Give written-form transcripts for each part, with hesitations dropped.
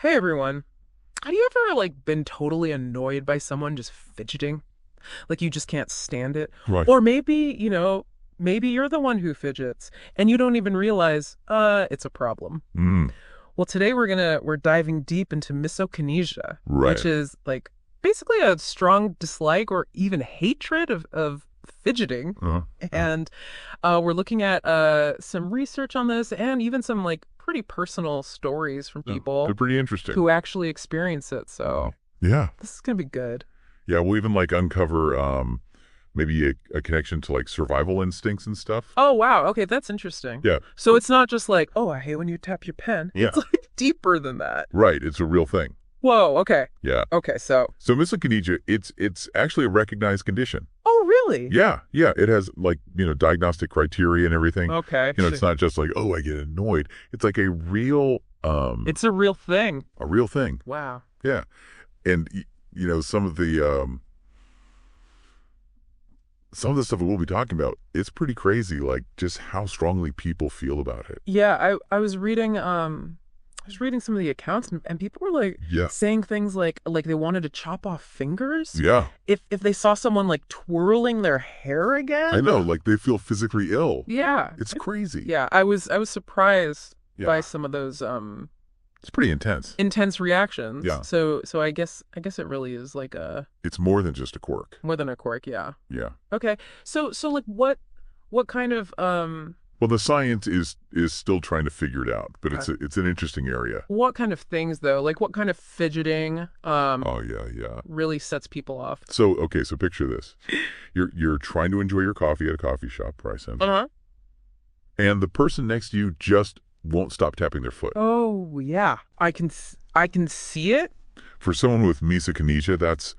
Hey everyone. Have you ever been totally annoyed by someone just fidgeting? Like you just can't stand it? Right. Or maybe you're the one who fidgets and you don't even realize it's a problem. Mm, Well, today we're diving deep into misokinesia, which right. is basically a strong dislike or even hatred of fidgeting. Uh, uh, And we're looking at some research on this and even some pretty personal stories from no, people they're pretty interesting. who actually experience it. So Yeah. this is gonna be good. Yeah. We'll even uncover maybe a connection to survival instincts and stuff. Oh wow, okay, that's interesting. Yeah. So it's not just oh, I hate when you tap your pen. Yeah. It's deeper than that. Right. It's a real thing. Whoa, okay. Yeah. Okay, so So misokinesia, it's actually a recognized condition. oh really? Yeah. Yeah. It has diagnostic criteria and everything. Okay. It's not just oh, I get annoyed. It's like a real It's a real thing. a real thing. Wow. Yeah. And some of the stuff that we'll be talking about, it's pretty crazy, just how strongly people feel about it. Yeah, I was reading some of the accounts and people were Yeah. saying things like they wanted to chop off fingers Yeah. if they saw someone twirling their hair again. I know, they feel physically ill. Yeah. It's crazy. Yeah, I was surprised Yeah. by some of those It's pretty intense. intense reactions. Yeah. So I guess it really is It's more than just a quirk. more than a quirk, yeah. Yeah. Okay. So what kind of Well, the science is still trying to figure it out, but it's an interesting area. what kind of things though? What kind of fidgeting Oh, yeah, yeah. really sets people off? So, okay, so picture this. You're trying to enjoy your coffee at a coffee shop, Bryson, Uh-huh. and the person next to you just won't stop tapping their foot. Oh, yeah. I can see it. For someone with misokinesia, that's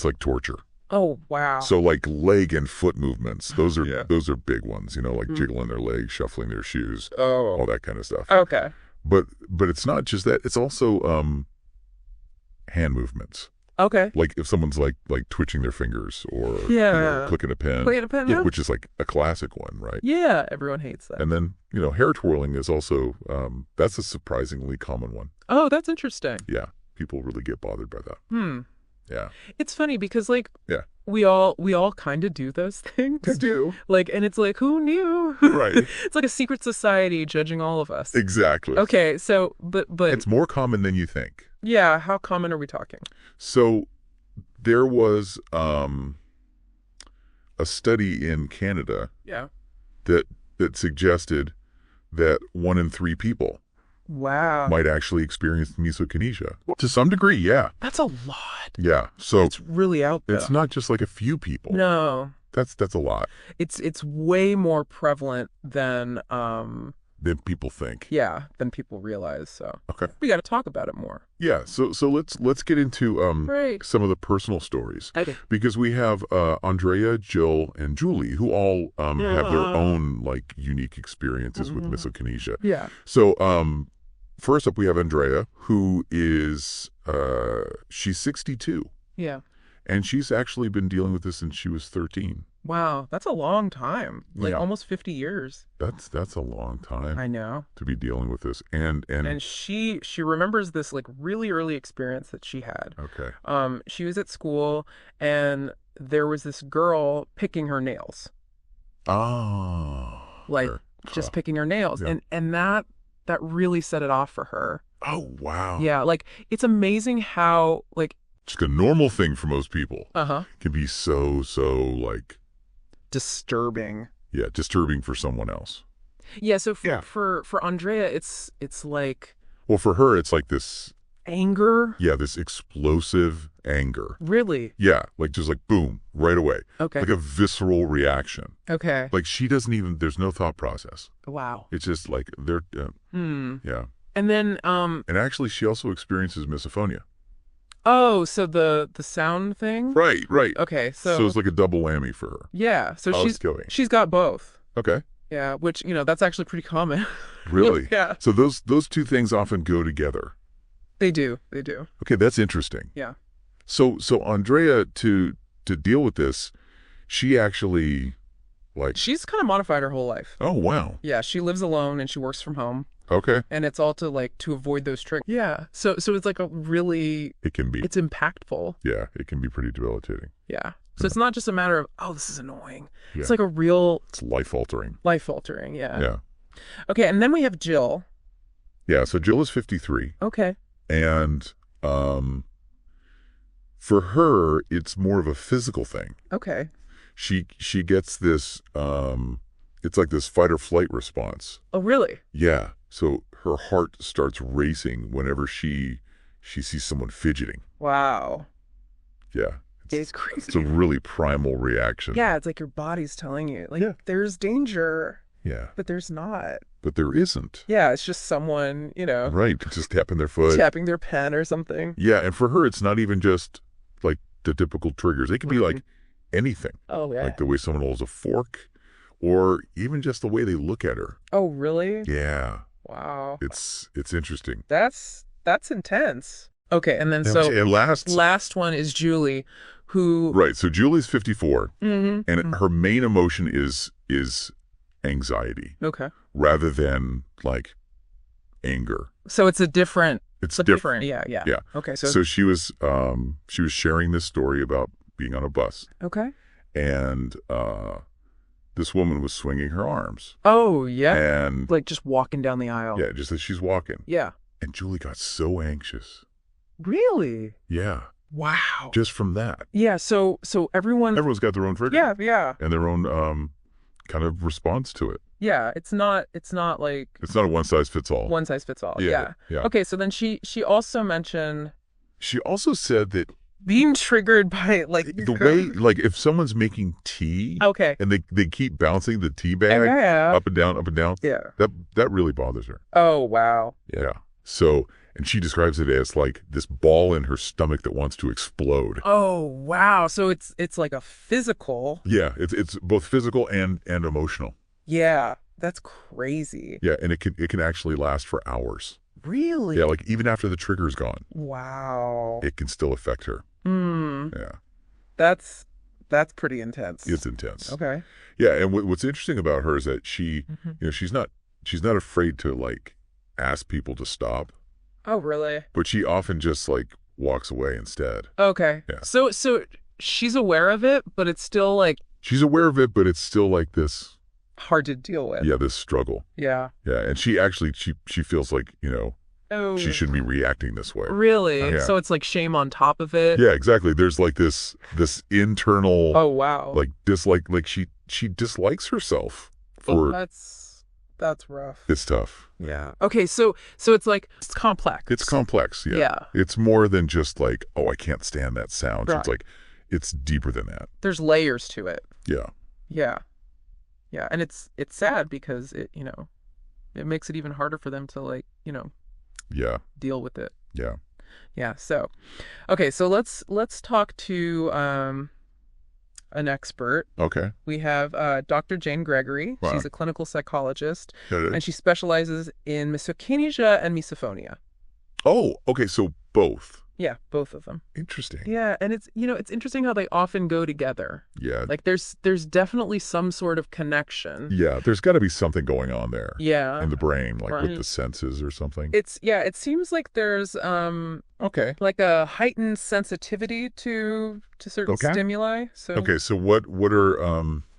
like torture. Oh, wow. So leg and foot movements, those are Yeah. those are big ones, jiggling their legs, shuffling their shoes, all Oh. that kind of stuff. Okay. But it's not just that, it's also hand movements. Okay. Like if someone's like twitching their fingers or Yeah. clicking a pen, Playing a pen, yeah, yeah. which is a classic one, right? Yeah, everyone hates that. And then, hair twirling is also that's a surprisingly common one. Oh, that's interesting. Yeah. People really get bothered by that. Hmm. Yeah. It's funny because Yeah. we all kind of do those things. do. And it's who knew? Right. It's like a secret society judging all of us. Exactly. Okay, so but It's more common than you think. yeah, how common are we talking? So there was a study in Canada Yeah. that suggested that 1 in 3 people Wow. might actually experience misokinesia. To some degree, yeah. That's a lot. Yeah. So It's really out there. it's not just a few people. No. That's a lot It's way more prevalent than than people think. than people realize. So Okay. we got to talk about it more. Yeah. So let's get into Right. some of the personal stories. Okay. Because we have Andrea, Jill, and Julie, who all have their own unique experiences with misokinesia. Yeah. So first up, we have Andrea, who is she's 62, Yeah. and she's actually been dealing with this since she was 13. Wow, that's a long time. Yeah. Almost 50 years. That's a long time I know. to be dealing with this, and And she remembers this really early experience that she had. okay, She was at school and there was this girl picking her nails. oh, sure. Just picking her nails. Yeah. And that really set it off for her. Oh wow, Yeah, it's amazing how just a normal thing for most people uh-huh. can be so disturbing. disturbing for someone else. Yeah, so Yeah. for Andrea it's Well, for her, it's this anger. this explosive anger. Really? Yeah, just boom, right away. Okay. Like a visceral reaction. Okay. She doesn't even, there's no thought process. Wow. It's just they're, yeah. And then And actually, she also experiences misophonia. oh, so the sound thing? Right, right. Okay, So so it's like a double whammy for her. yeah, so Oh, it's going. she's got both. Okay. Yeah, which, that's actually pretty common. Really? Yeah. So those two things often go together. They do. They do. Okay, that's interesting. Yeah. So Andrea, to deal with this, she actually She's kind of modified her whole life. oh wow. Yeah, she lives alone and she works from home. Okay. And it's all to like to avoid those tricks. Yeah. So it's like a really It can be. it's impactful. Yeah, it can be pretty debilitating. Yeah. So it's not just a matter of, oh, this is annoying. Yeah. It's like a real It's life-altering. life altering. Yeah. Yeah. Okay. And then we have Jill. Yeah, so Jill is 53. Okay. And for her, it's more of a physical thing. Okay. She gets this, it's like this fight or flight response. Oh, really? Yeah. So her heart starts racing whenever she sees someone fidgeting. Wow. Yeah. It's crazy. It's a really primal reaction. Yeah. It's like your body's telling you, like, Yeah. there's danger, Yeah. but there's not. But there isn't. Yeah. It's just someone, Right. Just tapping their foot. tapping their pen or something. Yeah. And for her, it's not even just like the typical triggers. It can be like anything. Oh, yeah. Like the way someone holds a fork or even just the way they look at her. Oh, really? Yeah. Wow. It's interesting. That's intense. Okay. And then And last one is Julie, who. right. So Julie's 54 Mhm. and her main emotion is anxiety Okay. rather than like anger. So it's a different. It's But different. Yeah. Yeah. Yeah. Okay. So she was sharing this story about being on a bus Okay. and this woman was swinging her arms Oh, yeah. and Like just walking down the aisle. yeah, just as she's walking. Yeah. And Julie got so anxious. Really? Yeah. Wow. Just from that. Yeah. So everyone. Everyone's got their own trigger. Yeah. Yeah. And their own kind of response to it. Yeah. It's not like It's not a one size fits all. one size fits all. Yeah. Yeah. Okay. So then she also mentioned She also said that being triggered by like the way, like if someone's making tea Okay. and they keep bouncing the tea bag Yeah. up and down, Yeah. that really bothers her. Oh, wow. Yeah. So, and she describes it as like this ball in her stomach that wants to explode. Oh, wow. So it's like a physical. Yeah, it's both physical and emotional. Yeah. That's crazy. Yeah, and it can actually last for hours. Really? Yeah, like even after the trigger's gone, Wow. it can still affect her. Hmm. Yeah, That's pretty intense. it's intense. Okay. Yeah, and what's interesting about her is that she, Mhm. she's not afraid to like ask people to stop, Oh, really? but she often just like walks away instead. Okay. Yeah. So she's aware of it, but it's still like She's aware of it, but it's still like this, hard to deal with. yeah, this struggle. Yeah. Yeah, and she actually she feels like Oh. she shouldn't be reacting this way. Really? Yeah. So it's like shame on top of it. Yeah, exactly. There's like this internal Oh, wow. like dislike, like she dislikes herself Oh, for that's rough. it's tough. Yeah. Okay, so it's like it's complex. It's complex. Yeah. Yeah. It's more than just like, oh, I can't stand that sound. Right. It's like it's deeper than that. There's layers to it. Yeah. Yeah. Yeah, and it's sad because it makes it even harder for them to like, Yeah. deal with it. Yeah. Yeah. So, okay. So let's talk to an expert. Okay. We have Dr. Jane Gregory. Wow. She's a clinical psychologist, Oh, and she specializes in misokinesia and misophonia. okay. So both. Yeah, both of them. Interesting. Yeah, and it's it's interesting how they often go together. Yeah. Like there's definitely some sort of connection. Yeah. There's got to be something going on there Yeah. in the brain, like with Right. the senses or something. It seems like there's Okay. like a heightened sensitivity to certain Okay. stimuli. So Okay. So what are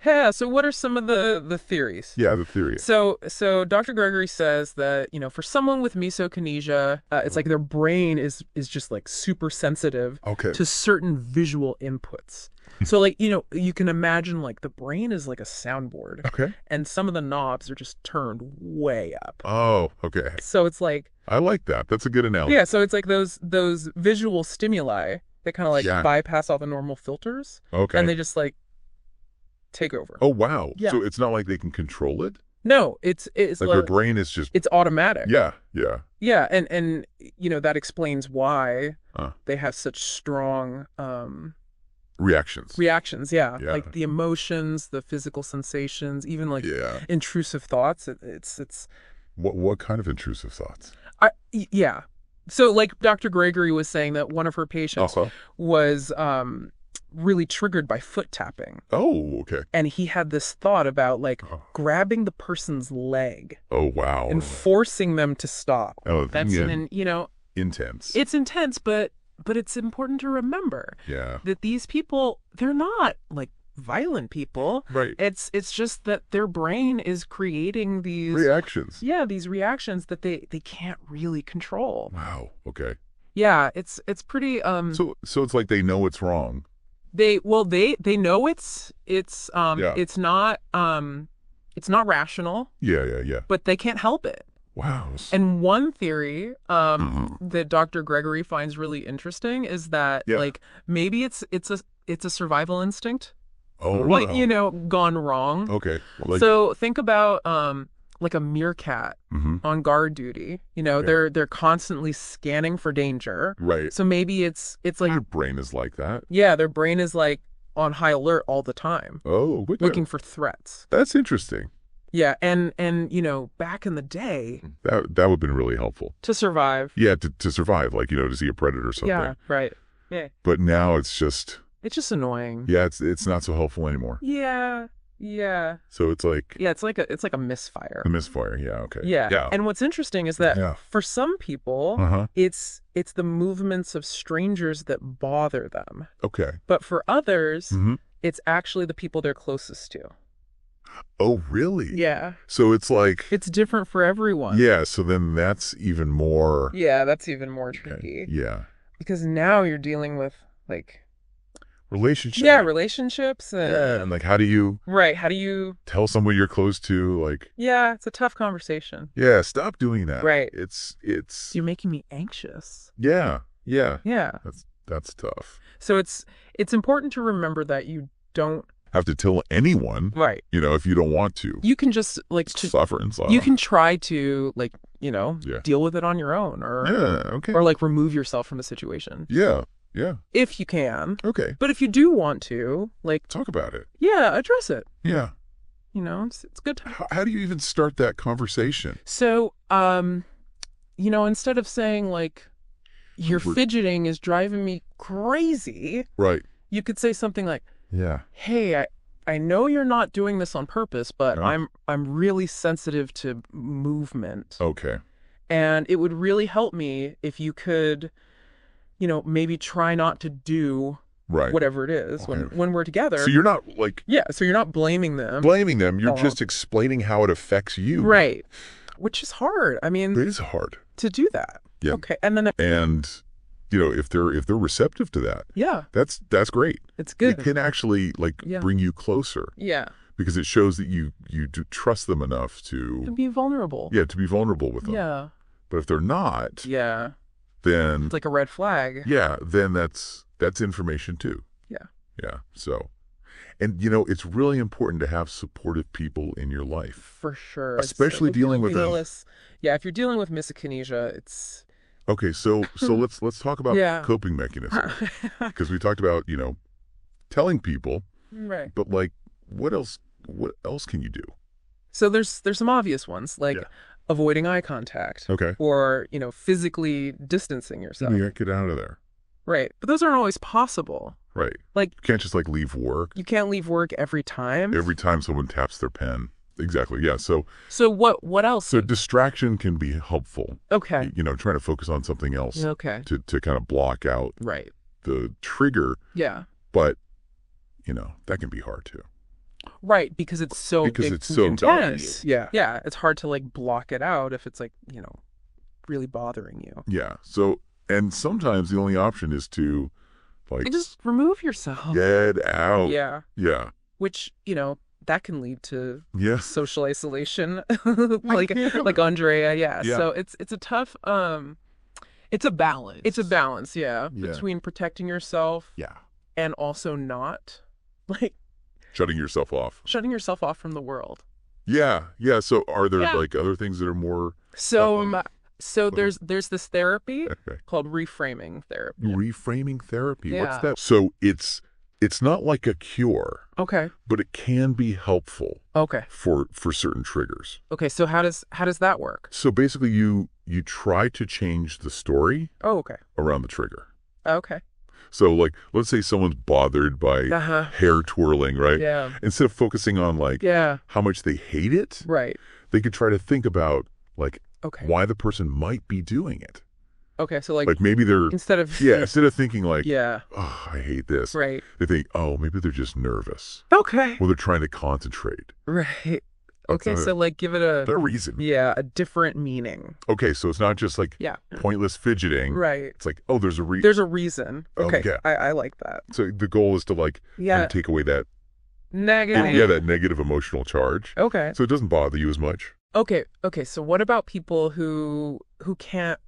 yeah, so what are some of the theories? yeah, the theory. So Dr. Gregory says that, for someone with misokinesia, it's like their brain is just like super sensitive Okay. to certain visual inputs. So like, you can imagine like the brain is like a soundboard Okay. and some of the knobs are just turned way up. Oh, okay. So it's like, I like that. That's a good analogy. yeah, so it's like those visual stimuli that kind of like Yeah. bypass all the normal filters Okay. and they just like take over. Oh, wow. Yeah. So it's not like they can control it? No, it's Like their brain is just it's automatic. yeah, yeah. Yeah, and that explains why Huh. they have such strong Reactions. reactions. Yeah. Yeah. Like the emotions, the physical sensations, even like Yeah. intrusive thoughts. It's What kind of intrusive thoughts? yeah. So like Dr. Gregory was saying that one of her patients Uh-huh. was really triggered by foot tapping. Oh, okay. And he had this thought about like Oh, grabbing the person's leg oh wow. and forcing them to stop. Oh, That's yeah. Intense. it's intense, but it's important to remember Yeah. that these people, they're not like violent people. Right. It's just that their brain is creating these Reactions. these reactions that they can't really control. Wow. Okay. Yeah, it's pretty So it's like they know it's wrong. they know it's not rational, Yeah. but they can't help it. Wow. And one theory Mhm. that Dr. Gregory finds really interesting is that Yeah. like maybe it's a survival instinct, Oh, like wow. gone wrong. Okay. Like, So think about like a meerkat mhm. on guard duty. Okay. They're constantly scanning for danger. Right. So maybe it's like Your brain is like that. their brain is like on high alert all the time, Oh, okay. looking for threats. That's interesting. Yeah, and back in the day, That would have been really helpful. to survive. Yeah, to survive, like, to see a predator or something. Yeah, right. Yeah. But now it's just, It's just annoying. yeah, it's not so helpful anymore. Yeah. Yeah. So it's like Yeah, it's like a misfire. a misfire. Yeah, okay. Yeah. Yeah. And what's interesting is that Yeah. for some people, Uh-huh. it's the movements of strangers that bother them. Okay. But for others, Mhm. it's actually the people they're closest to. Oh, really? Yeah. So it's like, It's different for everyone. yeah, so then that's even more. Yeah, that's even more Okay. tricky. Yeah. Because now you're dealing with like Relationship. relationships and Yeah, and like, how do you right, how do you tell someone you're close to, like, it's a tough conversation. yeah, stop doing that. Right. It's, You're making me anxious. yeah. Yeah. That's tough. So it's important to remember that you don't Have to tell anyone, right. if you don't want to. You can just like Suffer in silence. you can try to like, Yeah. deal with it on your own or Yeah, okay. or like remove yourself from the situation Yeah. if you can. Okay. But if you do want to, like Talk about it. address it. Yeah. It's good to How do you even start that conversation? So, instead of saying like your We're- fidgeting is driving me crazy, Right. you could say something like, Yeah. "Hey, I know you're not doing this on purpose, but Yeah. I'm really sensitive to movement. Okay. And it would really help me if you could, maybe try not to do Right. whatever it is Okay. when we're together." So you're not like so you're not blaming them. blaming them. You're Oh. just explaining how it affects you. Right. Which is hard. I mean, It is hard. to do that. Yeah. Okay. And then And if they're receptive to that, that's great. it's good. It can actually Yeah. bring you closer Yeah. because it shows that you do trust them enough To to be vulnerable. to be vulnerable with them. Yeah. But if they're not, Yeah. then It's like a red flag. then that's information too. Yeah. Yeah. So, and it's really important to have supportive people in your life. For sure. Especially If you're dealing with them. if you're dealing with misokinesia, it's Okay, so let's talk about Yeah. coping mechanisms because we talked about telling people, right. but like what else can you do? So there's some obvious ones like Yeah. avoiding eye contact Okay, or, physically distancing yourself. you get out of there. Right. But those aren't always possible. Right, Like you can't just leave work you can't leave work every time. every time someone taps their pen. Exactly. Yeah. So what else? distraction can be helpful. Okay. Trying to focus on something else Okay. to kind of block out Right. the trigger, Yeah. but that can be hard too. Right, because it's so intense. Yeah. Yeah, it's hard to like block it out if it's like, really bothering you. Yeah. So, and sometimes the only option is to You just remove yourself. get out. Yeah. Yeah. Which, that can lead to Yeah. social isolation. like Andrea, yeah. Yeah. So it's a tough it's a balance. It's a balance, yeah. Yeah. Between protecting yourself Yeah. and also not like Shutting yourself off. shutting yourself off from the world. Yeah. Yeah. So are there Yeah. like other things that are more So so Okay. there's this therapy okay. called reframing therapy. Reframing therapy. What's Yeah. that? So it's not like a cure, Okay. but it can be helpful Okay. for certain triggers. Okay, so how does that work? So basically you try to change the story Oh, okay. around the trigger. Okay. So, like, let's say someone's bothered by Uh-huh. hair twirling, right? Yeah. Instead of focusing on, like, Yeah. how much they hate it, Right. they could try to think about, like, Okay. why the person might be doing it. Okay, so like Like, maybe they're, instead of instead of thinking, like, yeah. oh, I hate this, Right. they think, oh, maybe they're just nervous. Okay. Or they're trying to concentrate. Right. That's Okay, so like give it a reason. a different meaning. Okay, so it's not just, like, Yeah. pointless fidgeting. Right. It's like, oh, there's a reason. There's a reason. Oh, Okay. yeah. I like that. So the goal is to, like, kind Yeah. of take away that, Negative. that negative emotional charge. Okay. So it doesn't bother you as much. Okay. So what about people who can't,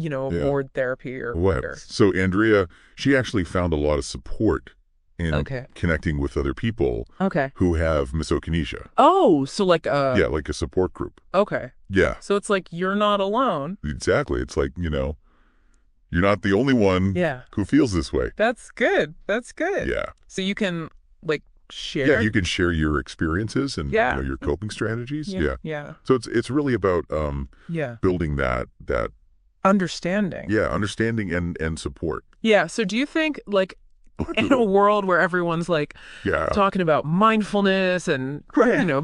afford therapy or whatever? So Andrea, she actually found a lot of support in Okay. connecting with other people Okay. who have misokinesia. Oh, so like Yeah, like a support group. okay. Yeah, So it's like you're not alone. exactly. It's like, you're not the only one Yeah. who feels this way. That's good. That's good. Yeah. So you can like share. Yeah, you can share your experiences and Yeah. your coping strategies. Yeah. Yeah. So it's really about Yeah. building that Understanding. understanding and support. Yeah. So do you think like in a world where everyone's like Yeah. talking about mindfulness and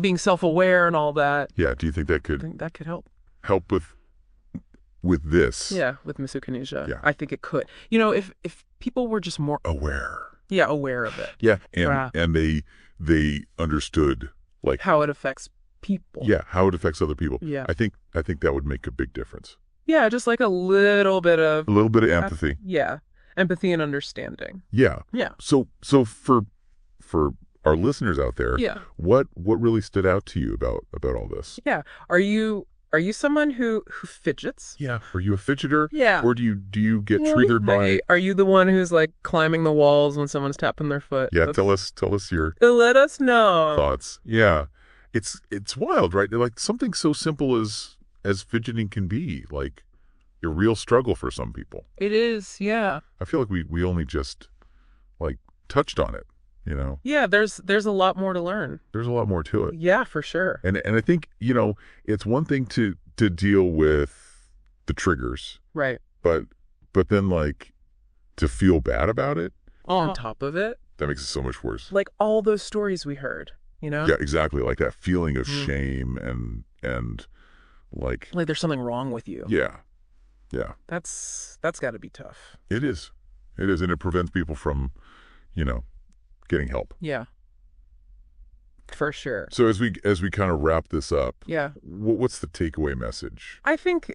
being self-aware and all that, Yeah, do you think that I could think that could help? help with this? Yeah, with misokinesia. Yeah. I think it could. If people were just more Aware. aware of it, Yeah, Yeah. and they understood, like, how it affects people. how it affects other people. Yeah. I think that would make a big difference. Yeah, just like a little bit of A little bit of empathy. yeah, empathy and understanding. Yeah. Yeah. So for our listeners out there, Yeah. what really stood out to you about all this? Yeah. Are you someone who fidgets? Yeah. Are you a fidgeter? Yeah. Or do you get triggered by? Are you the one who's like climbing the walls when someone's tapping their foot? Yeah. Tell us your Let us know. thoughts. Yeah. It's wild, right? Like something so simple as fidgeting can be, like a real struggle for some people. It is, yeah. I feel like we only just like touched on it, Yeah, there's a lot more to learn. There's a lot more to it. Yeah, for sure. And I think, it's one thing to deal with the triggers, Right. but then like to feel bad about it, On top of it, that makes it so much worse. like all those stories we heard, Yeah, exactly. Like that feeling of shame and like Like there's something wrong with you. yeah. That's got to be tough. It is. And it prevents people from, getting help. Yeah. For sure. So as we kind of wrap this up, Yeah. what's the takeaway message? I think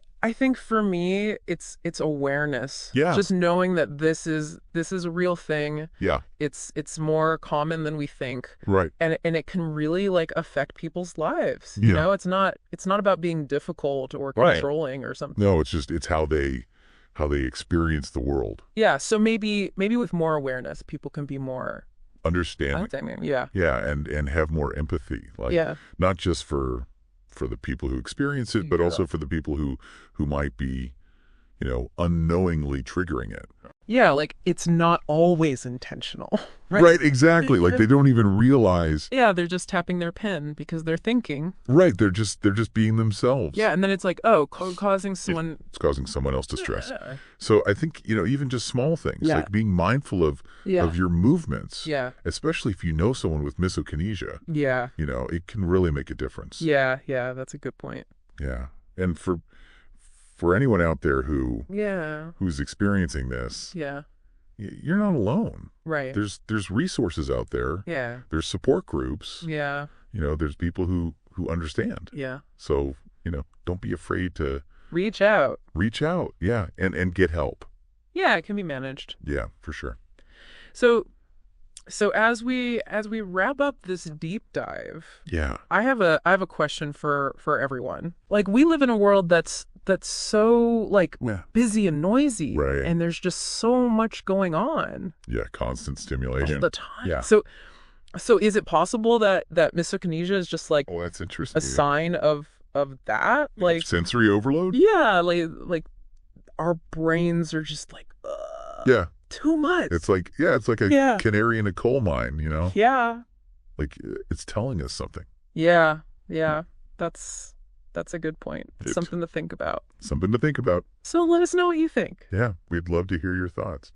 for me it's awareness. Yeah. Just knowing that this is a real thing. Yeah. It's more common than we think. Right. And it can really like affect people's lives. Yeah. It's not about being difficult or Right. controlling or something. No, it's how they experience the world. Yeah, so maybe with more awareness people can be more Understanding. yeah. Yeah, and have more empathy. Like Yeah. not just for the people who experience it, but Yeah. also for the people who might be, unknowingly triggering it. Yeah, like it's not always intentional. Right, exactly. Like they don't even realize. Yeah, they're just tapping their pen because they're thinking. Right, they're just being themselves. Yeah, and then it's like, oh, causing someone. It's causing someone else distress. Yeah. So I think, even just small things, Yeah. like being mindful of your movements, Yeah. especially if you know someone with misokinesia, Yeah. it can really make a difference. Yeah, that's a good point. Yeah. And for anyone out there who's experiencing this, Yeah. you're not alone. Right. There's resources out there. Yeah. There's support groups. Yeah. There's people who understand. Yeah. So, don't be afraid to Reach out. reach out. Yeah. And get help. Yeah, it can be managed. Yeah, for sure. So as we wrap up this deep dive, Yeah. I have a question for everyone. Like we live in a world that's so like Yeah. busy and noisy, Right. and there's just so much going on Yeah. Constant all stimulation. the time. Yeah. So is it possible that misokinesia is just like Oh, that's interesting. a sign of that? Like sensory overload? yeah, like our brains are just like Yeah. too much. It's like a Yeah. canary in a coal mine, Yeah. Like it's telling us something. Yeah. That's a good point. It's It's- something to think about. Something to think about. So let us know what you think. Yeah. We'd love to hear your thoughts.